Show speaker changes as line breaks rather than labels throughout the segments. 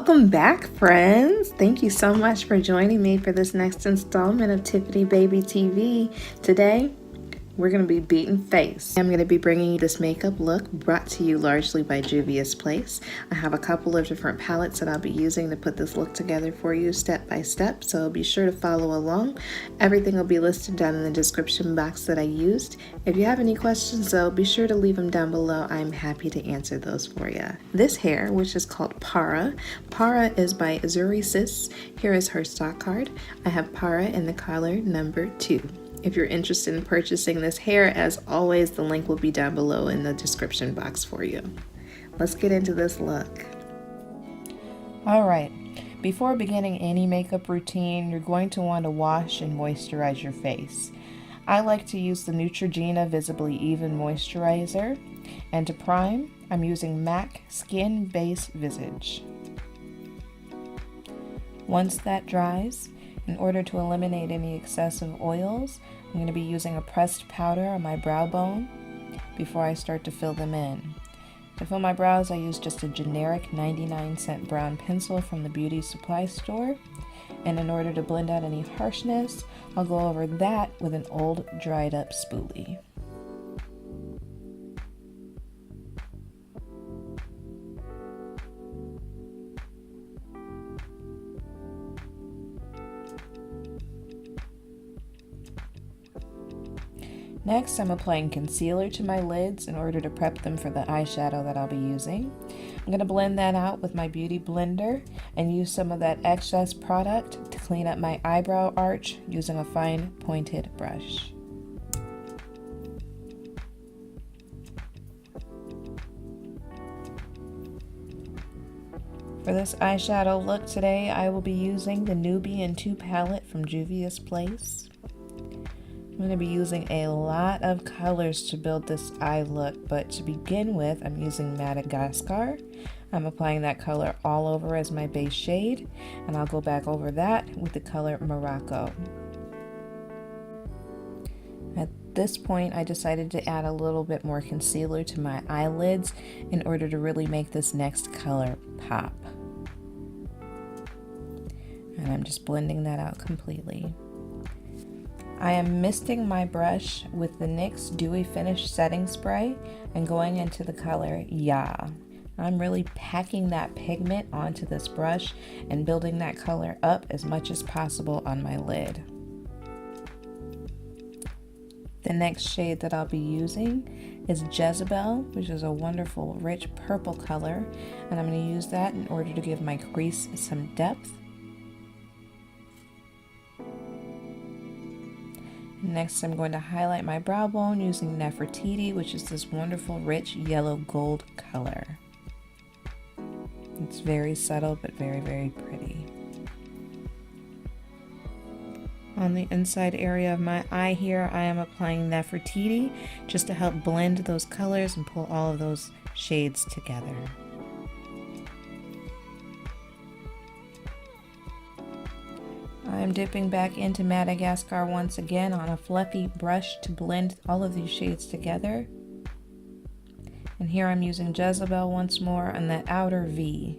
Welcome back, friends. Thank you so much for joining me for this next installment of Tiffany Baby TV. Today, we're going to be beating face. I'm going to be bringing you this makeup look brought to you largely by Juvia's Place. I have a couple of different palettes that I'll be using to put this look together for you step by step, so be sure to follow along. Everything will be listed down in the description box that I used. If you have any questions though, be sure to leave them down below. I'm happy to answer those for you. This hair, which is called Para. Para is by Zury Sis. Here is her stock card. I have Para in the color number 2. If you're interested in purchasing this hair, as always, the link will be down below in the description box for you. Let's get into this look. All right, before beginning any makeup routine, you're going to want to wash and moisturize your face. I like to use the Neutrogena Visibly Even Moisturizer, and to prime, I'm using MAC Skin Base Visage. Once that dries, in order to eliminate any excessive oils, I'm going to be using a pressed powder on my brow bone before I start to fill them in. To fill my brows, I use just a generic 99-cent brown pencil from the beauty supply store. And in order to blend out any harshness, I'll go over that with an old dried up spoolie. Next, I'm applying concealer to my lids in order to prep them for the eyeshadow that I'll be using. I'm going to blend that out with my beauty blender and use some of that excess product to clean up my eyebrow arch using a fine pointed brush. For this eyeshadow look today, I will be using the Nubian 2 palette from Juvia's Place. I'm going to be using a lot of colors to build this eye look, but to begin with, I'm using Madagascar. I'm applying that color all over as my base shade, and I'll go back over that with the color Morocco. At this point, I decided to add a little bit more concealer to my eyelids in order to really make this next color pop. And I'm just blending that out completely. I am misting my brush with the NYX Dewy Finish Setting Spray and going into the color Ya. I'm really packing that pigment onto this brush and building that color up as much as possible on my lid. The next shade that I'll be using is Jezebel, which is a wonderful rich purple color, and I'm going to use that in order to give my crease some depth. Next, I'm going to highlight my brow bone using Nefertiti, which is this wonderful rich yellow gold color. It's very subtle but very, very pretty. On the inside area of my eye here, I am applying Nefertiti just to help blend those colors and pull all of those shades together. I'm dipping back into Madagascar once again on a fluffy brush to blend all of these shades together. And here I'm using Jezebel once more on that outer V.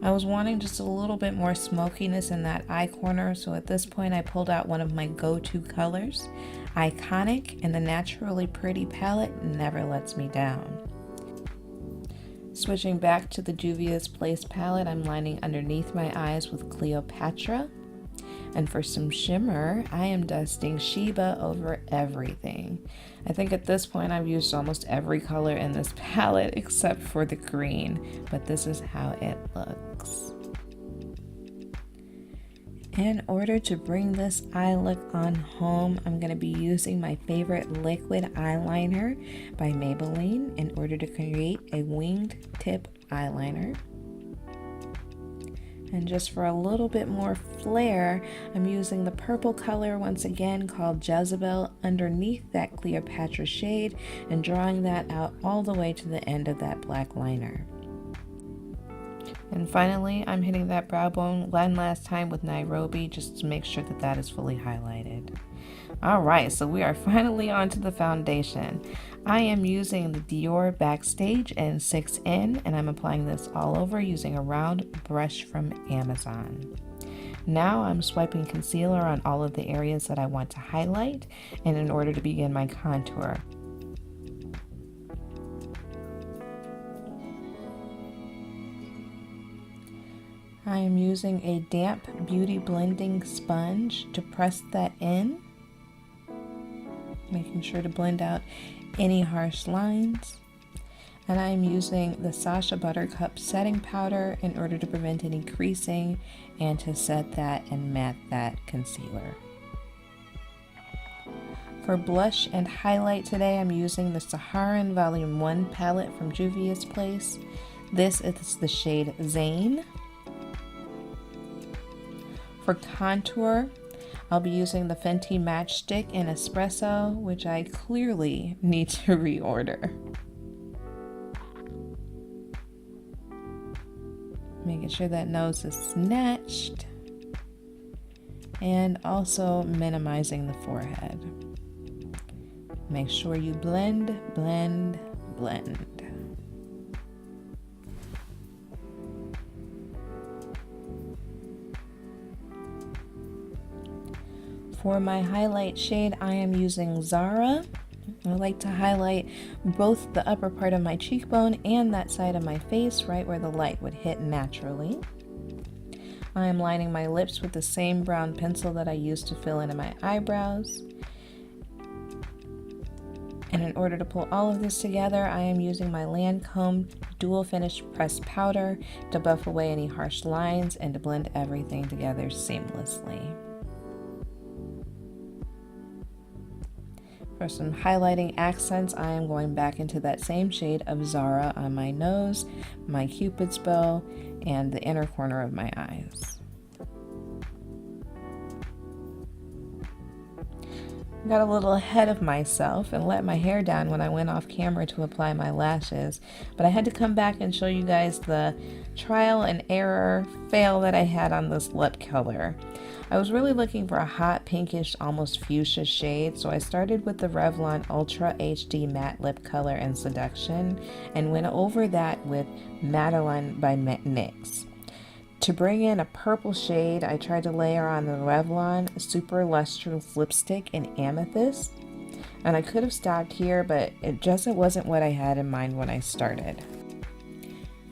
I was wanting just a little bit more smokiness in that eye corner, so at this point I pulled out one of my go-to colors, Iconic, and the Naturally Pretty palette never lets me down. Switching back to the Juvia's Place palette, I'm lining underneath my eyes with Cleopatra. And for some shimmer, I am dusting Sheba over everything. I think at this point I've used almost every color in this palette except for the green, but this is how it looks. In order to bring this eye look on home, I'm going to be using my favorite liquid eyeliner by Maybelline in order to create a winged tip eyeliner. And just for a little bit more flair, I'm using the purple color once again called Jezebel underneath that Cleopatra shade and drawing that out all the way to the end of that black liner. And finally, I'm hitting that brow bone one last time with Nairobi just to make sure that that is fully highlighted. Alright, so we are finally on to the foundation. I am using the Dior Backstage in 6N, and I'm applying this all over using a round brush from Amazon. Now I'm swiping concealer on all of the areas that I want to highlight, and in order to begin my contour. I am using a damp beauty blending sponge to press that in, making sure to blend out any harsh lines. And I am using the Sacha Butter setting powder in order to prevent any creasing and to set that and matte that concealer. For blush and highlight today, I'm using the Sarahan Volume 1 palette from Juvia's Place. This is the shade Zane. For contour, I'll be using the Fenty Matchstick in Espresso, which I clearly need to reorder. Making sure that nose is snatched. And also minimizing the forehead. Make sure you blend, blend, blend. For my highlight shade, I am using Zara. I like to highlight both the upper part of my cheekbone and that side of my face, right where the light would hit naturally. I am lining my lips with the same brown pencil that I used to fill in my eyebrows. And in order to pull all of this together, I am using my Lancome Dual Finish Pressed Powder to buff away any harsh lines and to blend everything together seamlessly. For some highlighting accents, I am going back into that same shade of Zara on my nose, my Cupid's bow, and the inner corner of my eyes. Got a little ahead of myself and let my hair down when I went off camera to apply my lashes, but I had to come back and show you guys the trial and error fail that I had on this lip color. I was really looking for a hot pinkish, almost fuchsia shade, so I started with the Revlon Ultra HD Matte Lip Color in Seduction and went over that with Madeleine by NYX. To bring in a purple shade, I tried to layer on the Revlon Super Lustrous Lipstick in Amethyst, and I could have stopped here, but it wasn't what I had in mind when I started.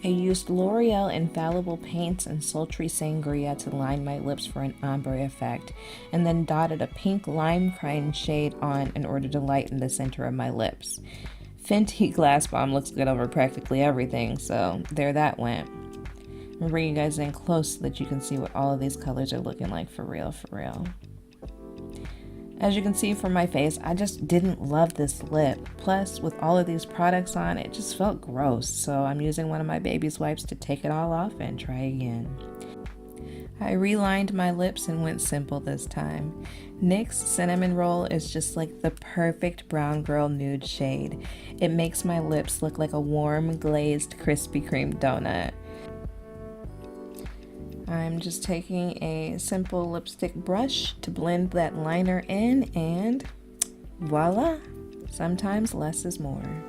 I used L'Oreal Infallible Paints and Sultry Sangria to line my lips for an ombre effect, and then dotted a pink lime crime shade on in order to lighten the center of my lips. Fenty Glass Bomb looks good over practically everything, so there that went. I'm bringing you guys in close so that you can see what all of these colors are looking like for real, for real. As you can see from my face, I just didn't love this lip. Plus, with all of these products on, it just felt gross. So I'm using one of my baby's wipes to take it all off and try again. I relined my lips and went simple this time. NYX Cinnamon Roll is just like the perfect brown girl nude shade. It makes my lips look like a warm, glazed Krispy Kreme donut. I'm just taking a simple lipstick brush to blend that liner in, and voila, sometimes less is more.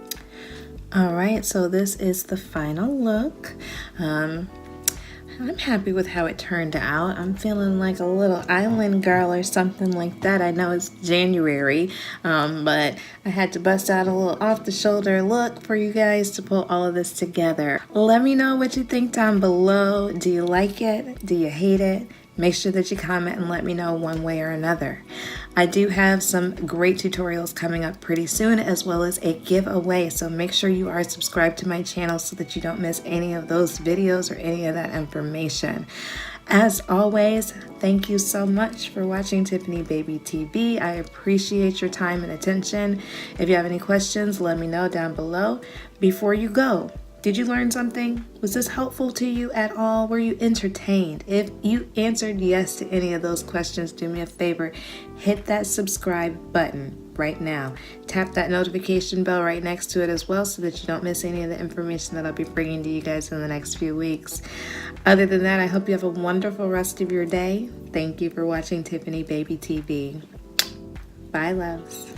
All right, so this is the final look. I'm happy with how it turned out. I'm feeling like a little island girl or something like that. I know it's January, but I had to bust out a little off-the-shoulder look for you guys to pull all of this together. Let me know what you think down below. Do you like it? Do you hate it? Make sure that you comment and let me know one way or another. I do have some great tutorials coming up pretty soon, as well as a giveaway, so make sure you are subscribed to my channel so that you don't miss any of those videos or any of that information. As always, thank you so much for watching Tiffany Baby TV. I appreciate your time and attention. If you have any questions, let me know down below. Before you go, did you learn something? Was this helpful to you at all? Were you entertained? If you answered yes to any of those questions, do me a favor, hit that subscribe button right now. Tap that notification bell right next to it as well so that you don't miss any of the information that I'll be bringing to you guys in the next few weeks. Other than that, I hope you have a wonderful rest of your day. Thank you for watching Tiffany Baby TV. Bye, loves.